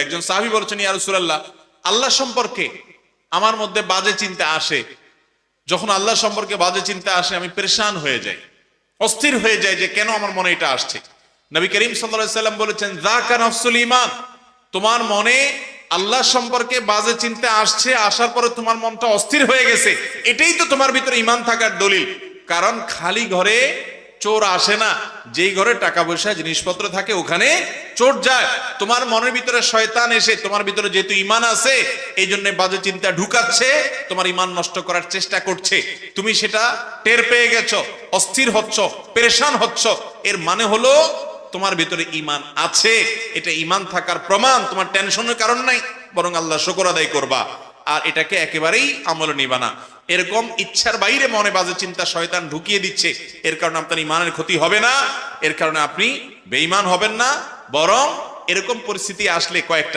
একজন সাহাবী বলছেন, ইয়া রাসূলুল্লাহ, আল্লাহ সম্পর্কে আমার মধ্যে বাজে চিন্তা আসে, যখন আল্লাহ সম্পর্কে বাজে চিন্তা আসে আমি পেরেশান হয়ে যাই, অস্থির হয়ে যায় যে কেন আমার মনে এটা আসছে। নবী করিম সাল্লাল্লাহু আলাইহি সাল্লাম বলেছেন, যাকা নাফসুল ঈমান, তোমার মনে আল্লাহ সম্পর্কে বাজে চিন্তা আসছে, আসার পরে তোমার মনটা অস্থির হয়ে গেছে, এটাই তো তোমার ভিতরে ঈমান থাকার দলিল। কারণ খালি ঘরে চোর আসে না, যেই ঘরে টাকা পয়সা জিনিসপত্র থাকে ওখানে চোর যায়। তোমার মনের ভিতরে শয়তান এসে তোমার ভিতরে যেহেতু ঈমান আছে, এই জন্য বাজে চিন্তা ঢুকাচ্ছে, তোমার ঈমান নষ্ট করার চেষ্টা করছে। তুমি সেটা টের পেয়ে গেছো, অস্থির হচ্ছ, পেরেশান হচ্ছ, এর মানে হলো তোমার ভিতরে ঈমান আছে। এটা ঈমান থাকার প্রমাণ। তোমার টেনশনের কারণ নাই, বরং আল্লাহ শুকর আদায় করবা, আর এটাকে একেবারেই আমলে নিবা না। এরকম ইচ্ছার বাইরে মনে বাজে চিন্তা শয়তান ঢুকিয়ে দিচ্ছে, এর কারণে আপনার ঈমানের ক্ষতি হবে না, এর কারণে আপনি বেঈমান হবেন না, বরং এরকম পরিস্থিতি আসলে কয়েকটা